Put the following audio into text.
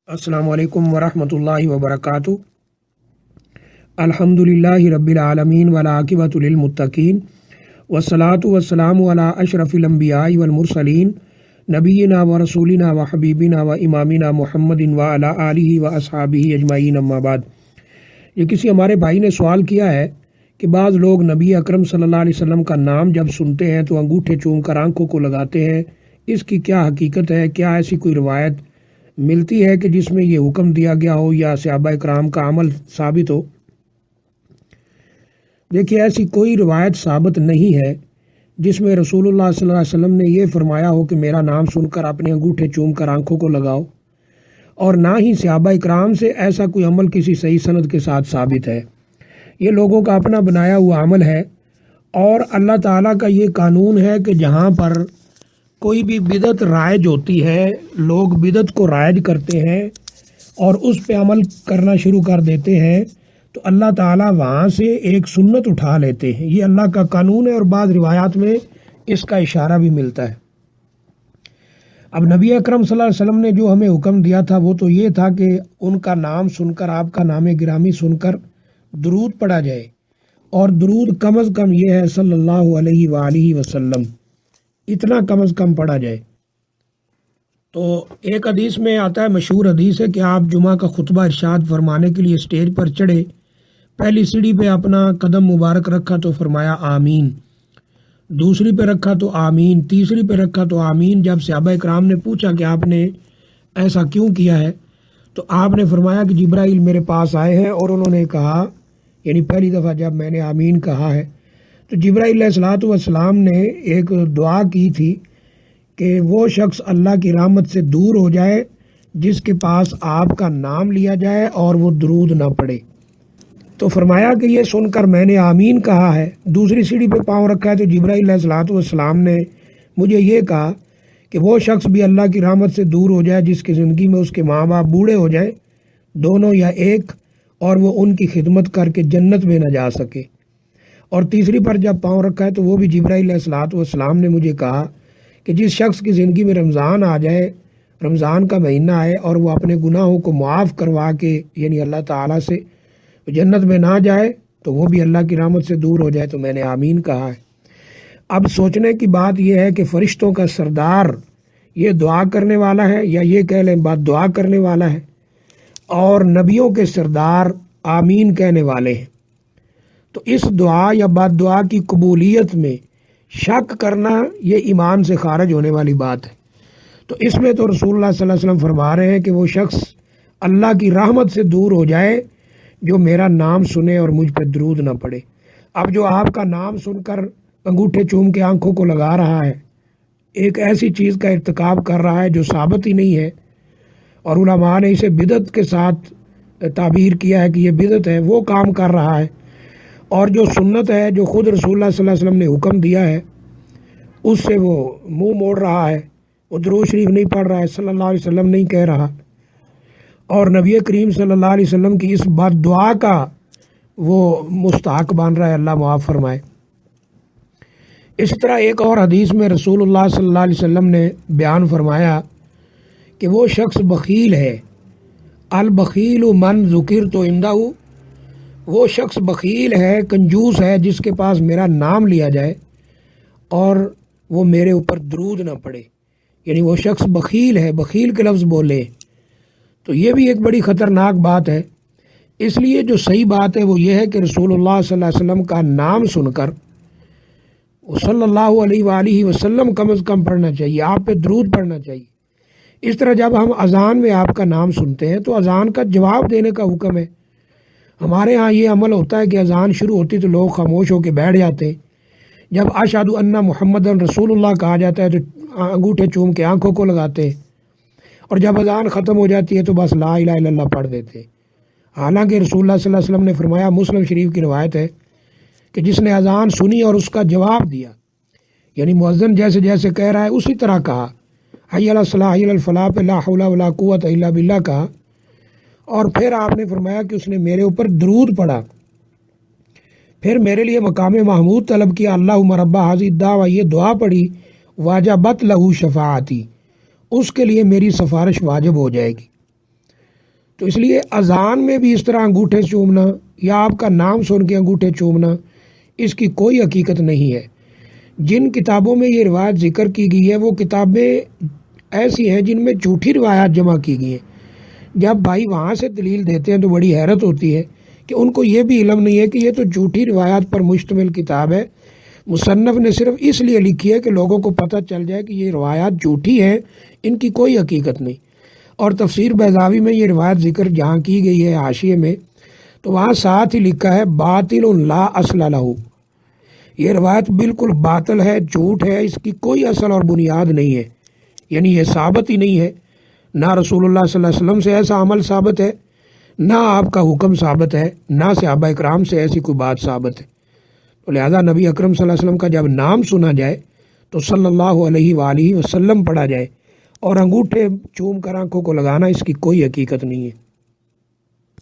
अस्सलामु अलैकुम वरहमतुल्लाहि वबरकातुहू। अल्हम्दुलिल्लाहि रब्बिल आलमीन वल आकिबतु लिल मुत्तकीन वस्सलातु वस्सलामु अला अशरफिल अंबियाइ वल मुरसलीन नबीना व रसूलिना व हबीबिना व इमामिना मुहम्मदिन व अला आलिहि व अस्हाबिहि अजमाइन अम्मा बाद। ये किसी हमारे भाई ने सवाल किया है कि बाज़ लोग नबी अकरम सल्लल्लाहु अलैहि वसल्लम का नाम जब सुनते हैं तो अंगूठे चूम कर आंखों को लगाते हैं, इसकी क्या हकीकत है? क्या ऐसी कोई रिवायत मिलती है कि जिसमें ये हुक्म दिया गया हो या सहाबा इकराम का अमल साबित हो? देखिए, ऐसी कोई रिवायत साबित नहीं है जिसमें रसूलुल्लाह सल्लल्लाहु अलैहि वसल्लम ने ये फरमाया हो कि मेरा नाम सुनकर अपने अंगूठे चूम कर आंखों को लगाओ, और ना ही सहाबा इकराम से ऐसा कोई अमल किसी सही सनद के साथ साबित है। ये लोगों का अपना बनाया हुआ अमल है, और अल्लाह ताला का ये कानून है कि जहाँ पर कोई भी बिदत राइज होती है, लोग बिदत को राइज करते हैं और उस पे अमल करना शुरू कर देते हैं, तो अल्लाह ताला वहाँ से एक सुन्नत उठा लेते हैं। ये अल्लाह का कानून है, और बाद रिवायात में इसका इशारा भी मिलता है। अब नबी अकरम सल्लल्लाहु अलैहि वसल्लम ने जो हमें हुक्म दिया था वो तो ये था कि उनका नाम सुनकर, आपका नाम गिरामी सुनकर दुरूद पढ़ा जाए, और दुरूद कम अज़ कम ये है सल्लल्लाहु अलैहि वसल्लम, इतना कम अज़ कम पढ़ा जाए। तो एक हदीस में आता है, मशहूर हदीस है कि आप जुमा का खुतबा इरशाद फरमाने के लिए स्टेज पर चढ़े, पहली सीढ़ी पे अपना कदम मुबारक रखा तो फरमाया आमीन, दूसरी पे रखा तो आमीन, तीसरी पे रखा तो आमीन। जब सहाबा इकराम ने पूछा कि आपने ऐसा क्यों किया है, तो आपने फरमाया कि जिब्राइल मेरे पास आए हैं और उन्होंने कहा, यानी पहली दफ़ा जब मैंने आमीन कहा है तो जिब्राइल अलैहिस्सलातु वस्सलाम ने एक दुआ की थी कि वो शख्स अल्लाह की रहमत से दूर हो जाए जिसके पास आपका नाम लिया जाए और वो दुरूद ना पढ़े। तो फरमाया कि ये सुनकर मैंने आमीन कहा है, दूसरी सीढ़ी पे पाँव रखा है तो जिब्राइल अलैहिस्सलातु वस्सलाम ने मुझे ये कहा कि वो शख्स भी अल्लाह की रहमत से दूर हो जाए जिसकी ज़िंदगी में उसके माँ बाप बूढ़े हो जाए, दोनों या एक, और वो उनकी खिदमत करके जन्नत में न जा सके। और तीसरी पर जब पाँव रखा है तो वो भी जिब्राइल अलैहिस्सलातु वस्सलाम ने मुझे कहा कि जिस शख्स की ज़िंदगी में रमज़ान आ जाए, रमज़ान का महीना आए, और वो अपने गुनाहों को मुआफ़ करवा के, यानी अल्लाह ताला से जन्नत में ना जाए, तो वो भी अल्लाह की रहमत से दूर हो जाए। तो मैंने आमीन कहा है। अब सोचने की बात यह है कि फ़रिश्तों का सरदार ये दुआ करने वाला है, या ये कह लें बात दुआ करने वाला है, और नबियों के सरदार आमीन कहने वाले हैं। तो इस दुआ या बाद दुआ की कबूलियत में शक करना ये ईमान से खारिज होने वाली बात है। तो इसमें तो रसूलुल्लाह सल्लल्लाहु अलैहि वसल्लम फरमा रहे हैं कि वो शख्स अल्लाह की रहमत से दूर हो जाए जो मेरा नाम सुने और मुझ पर दरूद ना पड़े। अब जो आपका नाम सुनकर अंगूठे चूम के आंखों को लगा रहा है, एक ऐसी चीज़ का इर्तिकाब कर रहा है जो साबित ही नहीं है, और उलमा ने इसे बिदत के साथ ताबीर किया है कि ये बिदत है, वो काम कर रहा है। और जो सुन्नत है, जो ख़ुद रसूलुल्लाह सल्लल्लाहु अलैहि वसल्लम ने हुक्म दिया है, उससे वो मुंह मोड़ रहा है, वो दुरूद शरीफ नहीं पढ़ रहा है, सल्लल्लाहु अलैहि वसल्लम नहीं कह रहा, और नबी करीम सल्लल्लाहु अलैहि वसल्लम की इस बात दुआ का वो मुस्तहक बन रहा है, अल्लाह माफ़ फरमाए। इसी तरह एक और हदीस में रसूलुल्लाह सल्लल्लाहु अलैहि वसल्लम ने बयान फरमाया कि वो शख्स बख़ील है, अल बख़ील मन ज़ुकिर तो इंदाहु, वो शख्स बख़ील है, कंजूस है, जिसके पास मेरा नाम लिया जाए और वो मेरे ऊपर दरूद ना पड़े, यानी वो शख्स बख़ील है, बख़ील के लफ्ज़ बोले। तो ये भी एक बड़ी ख़तरनाक बात है। इसलिए जो सही बात है वो ये है कि रसूलुल्लाह सल्लल्लाहु अलैहि वसल्लम का नाम सुनकर सल्लल्लाहु अलैहि वसल्लम कम अज़ कम पढ़ना चाहिए, आप पे दरूद पढ़ना चाहिए। इस तरह जब हम अज़ान में आपका नाम सुनते हैं तो अज़ान का जवाब देने का हुक्म है। हमारे यहाँ ये अमल होता है कि अज़ान शुरू होती तो लोग खामोश होकर बैठ जाते हैं, जब अशहदु अन्ना मुहम्मदन रसूलुल्लाह कहा जाता है तो अंगूठे चूम के आंखों को लगाते हैं, और जब अज़ान ख़त्म हो जाती है तो बस ला इलाहा इल्लल्लाह पढ़ देते हैं। हालांकि रसूलुल्लाह सल्लल्लाहु अलैहि वसल्लम ने फरमाया, मुस्लिम शरीफ की रिवायत है कि जिसने अज़ान सुनी और उसका जवाब दिया, यानी मुअज्जिन जैसे जैसे कह रहा है उसी तरह कहा, हय्य अला सलाह हय्य अल फलाह पे ला हौला वला कुव्वत इल्ला बिल्लाह कहा, और फिर आपने फरमाया कि उसने मेरे ऊपर दरूद पढ़ा, फिर मेरे लिए मकाम महमूद तलब किया, अल्लाहुम्मा रब्बा हाज़िहि दावा, ये दुआ पढ़ी, वाजबत लहू शफाअती, उसके लिए मेरी सिफारिश वाजिब हो जाएगी। تو اس لیے اذان میں بھی اس طرح انگوٹھے چومنا یا آپ کا نام سن کے انگوٹھے چومنا، اس کی کوئی حقیقت نہیں ہے۔ جن کتابوں میں یہ روایت ذکر کی گئی ہے وہ کتابیں ایسی ہیں جن میں جھوٹی روایات جمع کی گئی ہیں۔ جب بھائی وہاں سے دلیل دیتے ہیں تو بڑی حیرت ہوتی ہے کہ ان کو یہ بھی علم نہیں ہے کہ یہ تو جھوٹی روایات پر مشتمل کتاب ہے، مصنف نے صرف اس لیے لکھی ہے کہ لوگوں کو پتہ چل جائے کہ یہ روایات جھوٹی ہیں، ان کی کوئی حقیقت نہیں۔ اور تفسیر بیضاوی میں یہ روایت ذکر جہاں کی گئی ہے حاشیے میں، تو وہاں ساتھ ہی لکھا ہے باطل لا اصل لہ، یہ روایت بالکل باطل ہے، جھوٹ ہے، اس کی کوئی اصل اور بنیاد نہیں ہے، یعنی یہ ثابت ہی نہیں ہے۔ نہ رسول اللہ صلی اللہ علیہ وسلم سے ایسا عمل ثابت ہے، نہ آپ کا حکم ثابت ہے، نہ صحابہ اکرام سے ایسی کوئی بات ثابت ہے۔ تو لہذا نبی اکرم صلی اللہ علیہ وسلم کا جب نام سنا جائے تو صلی اللہ علیہ وآلہ وسلم پڑھا جائے، اور انگوٹھے چوم کر آنکھوں کو لگانا اس کی کوئی حقیقت نہیں ہے۔